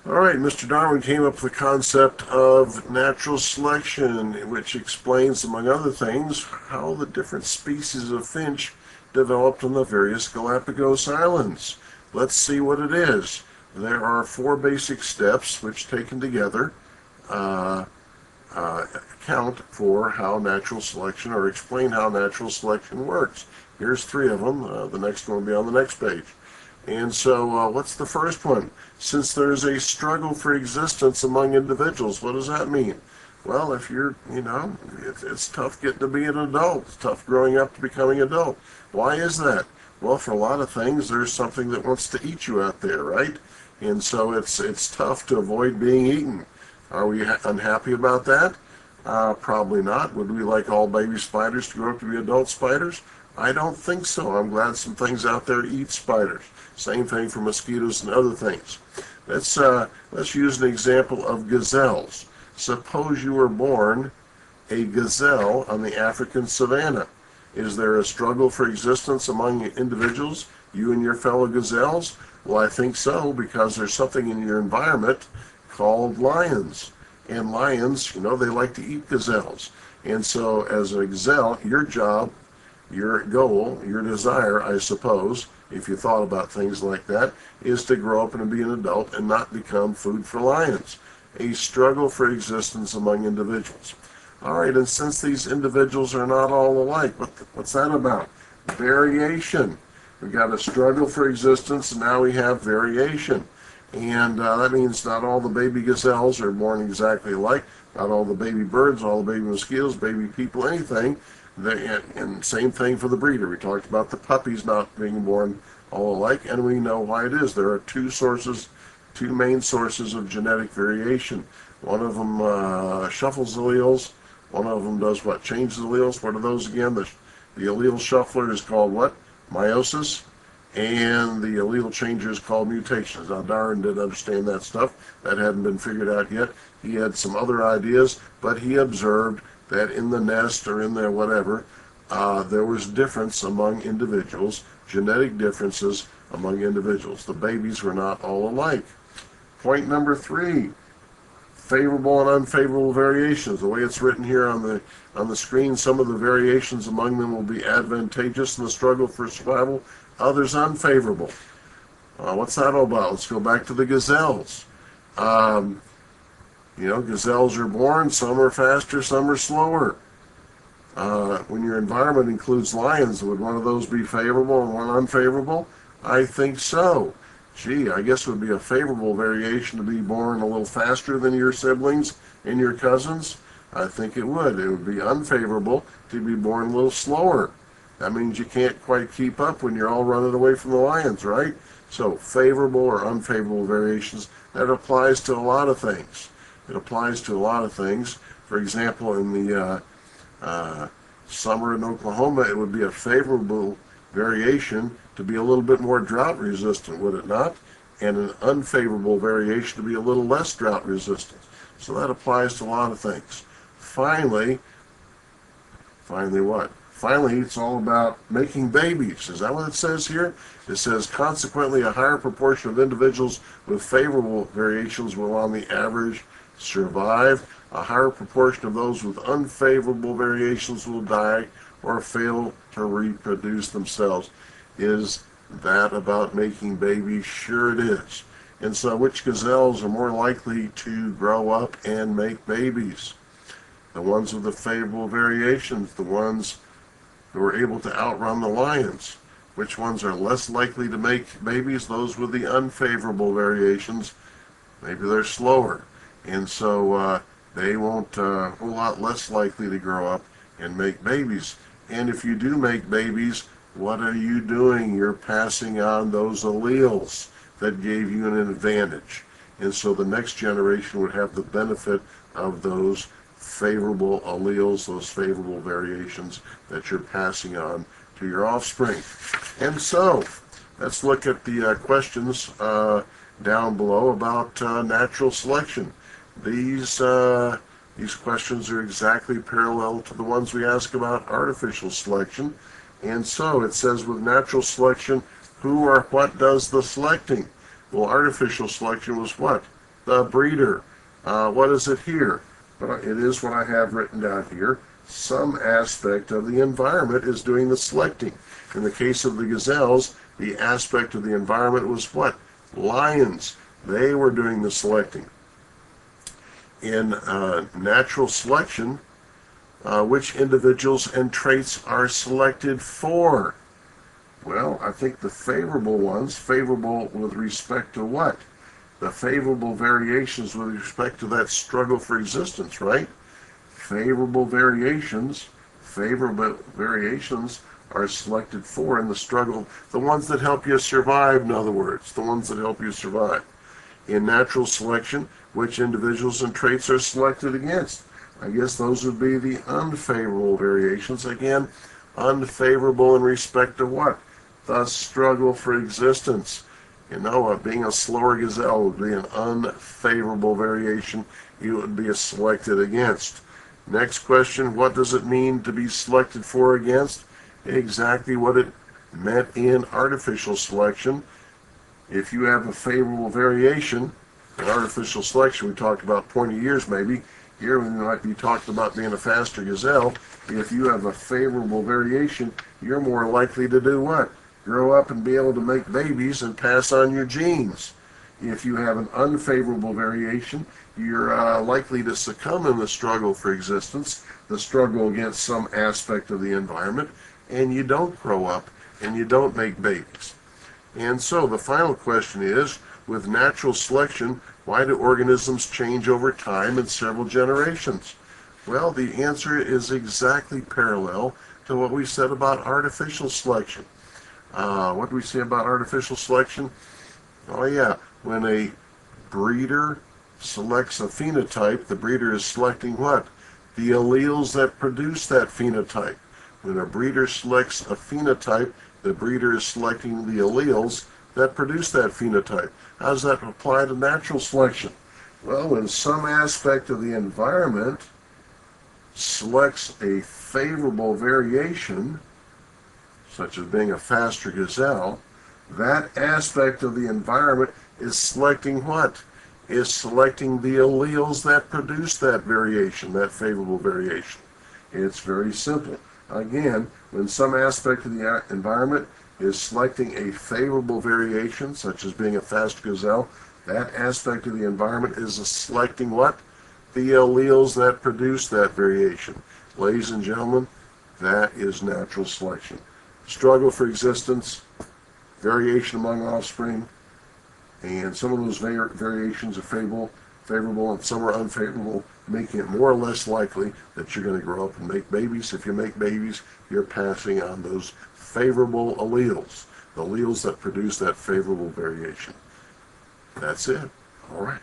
All right, Mr. Darwin came up with the concept of natural selection, which explains, among other things, how the different species of finch developed on the various Galapagos Islands. Let's see what it is. There are four basic steps which, taken together, uh, account for how natural selection or explain how natural selection works. Here's three of them. The next one will be on the next page. And so, what's the first one? Since there's a struggle for existence among individuals, what does that mean? Well, if you're, it's tough getting to be an adult. It's tough growing up to becoming an adult. Why is that? Well, for a lot of things, there's something that wants to eat you out there, right? And so it's tough to avoid being eaten. Are we unhappy about that? Probably not. Would we like all baby spiders to grow up to be adult spiders? I don't think so. I'm glad some things out there eat spiders. Same thing for mosquitoes and other things. Let's use an example of gazelles. Suppose you were born a gazelle on the African savanna. Is there a struggle for existence among individuals, you and your fellow gazelles? Well, I think so, because there's something in your environment called lions. And lions, they like to eat gazelles. And so as a gazelle, your job, your goal, your desire, I suppose, if you thought about things like that, is to grow up and be an adult and not become food for lions. A struggle for existence among individuals. All right, and since these individuals are not all alike, what's that about? Variation. We got a struggle for existence, and now we have variation. And that means not all the baby gazelles are born exactly alike. Not all the baby birds, all the baby mosquitoes, baby people, anything. And same thing for the breeder. We talked about the puppies not being born all alike, and we know why it is. There are two main sources of genetic variation. One of them shuffles alleles. One of them does what? Changes alleles. What are those again? The allele shuffler is called what? Meiosis. And the allele changer is called mutations. Now, Darwin didn't understand that stuff. That hadn't been figured out yet. He had some other ideas, but he observed that in the nest or in the whatever, there was difference among individuals, genetic differences among individuals. The babies were not all alike. Point number 3, favorable and unfavorable variations. The way it's written here on the screen, some of the variations among them will be advantageous in the struggle for survival, others unfavorable. What's that all about? Let's go back to the gazelles. Gazelles are born, some are faster, some are slower. When your environment includes lions, would one of those be favorable and one unfavorable? I think so. Gee, I guess it would be a favorable variation to be born a little faster than your siblings and your cousins. I think it would. It would be unfavorable to be born a little slower. That means you can't quite keep up when you're all running away from the lions, right? So favorable or unfavorable variations, that applies to a lot of things. It applies to a lot of things. For example, in the summer in Oklahoma, it would be a favorable variation to be a little bit more drought resistant, would it not? And an unfavorable variation to be a little less drought resistant. So that applies to a lot of things. Finally what? Finally, it's all about making babies. Is that what it says here? It says, consequently, a higher proportion of individuals with favorable variations will, on the average, survive. A higher proportion of those with unfavorable variations will die or fail to reproduce themselves. Is that about making babies? Sure it is. And so which gazelles are more likely to grow up and make babies? The ones with the favorable variations, the ones who are able to outrun the lions. Which ones are less likely to make babies? Those with the unfavorable variations. Maybe they're slower. And so they won't a whole lot less likely to grow up and make babies. And if you do make babies, what are you doing? You're passing on those alleles that gave you an advantage. And so the next generation would have the benefit of those favorable alleles, those favorable variations that you're passing on to your offspring. And so, let's look at the questions down below about natural selection. These questions are exactly parallel to the ones we ask about artificial selection. And so it says, with natural selection, who or what does the selecting? Well, artificial selection was what? the breeder. What is it here? But it is what I have written down here. Some aspect of the environment is doing the selecting. In the case of the gazelles, the aspect of the environment was what? Lions. They were doing the selecting. In natural selection, which individuals and traits are selected for? Well, I think the favorable ones, favorable with respect to what? The favorable variations with respect to that struggle for existence, right? Favorable variations are selected for in the struggle, the ones that help you survive, in other words, the ones that help you survive. In natural selection, which individuals and traits are selected against? I guess those would be the unfavorable variations. Again, unfavorable in respect to what? The struggle for existence. Being a slower gazelle would be an unfavorable variation you would be selected against. Next question, what does it mean to be selected for against? Exactly what it meant in artificial selection. If you have a favorable variation, in artificial selection, we talked about pointy ears maybe. Here we might be talking about being a faster gazelle. If you have a favorable variation, you're more likely to do what? Grow up and be able to make babies and pass on your genes. If you have an unfavorable variation, you're likely to succumb in the struggle for existence, the struggle against some aspect of the environment, and you don't grow up and you don't make babies. And so the final question is, with natural selection, why do organisms change over time in several generations? Well, the answer is exactly parallel to what we said about artificial selection. What do we say about artificial selection? Oh yeah, when a breeder selects a phenotype, the breeder is selecting what? The alleles that produce that phenotype. When a breeder selects a phenotype, the breeder is selecting the alleles that produce that phenotype. How does that apply to natural selection? Well, when some aspect of the environment selects a favorable variation, such as being a faster gazelle, that aspect of the environment is selecting what? Is selecting the alleles that produce that variation, that favorable variation. It's very simple. Again, when some aspect of the environment is selecting a favorable variation, such as being a fast gazelle, that aspect of the environment is selecting what? The alleles that produce that variation. Ladies and gentlemen, that is natural selection. Struggle for existence, variation among offspring, and some of those variations are favorable and some are unfavorable, making it more or less likely that you're going to grow up and make babies. If you make babies, you're passing on those favorable alleles, the alleles that produce that favorable variation. That's it. All right.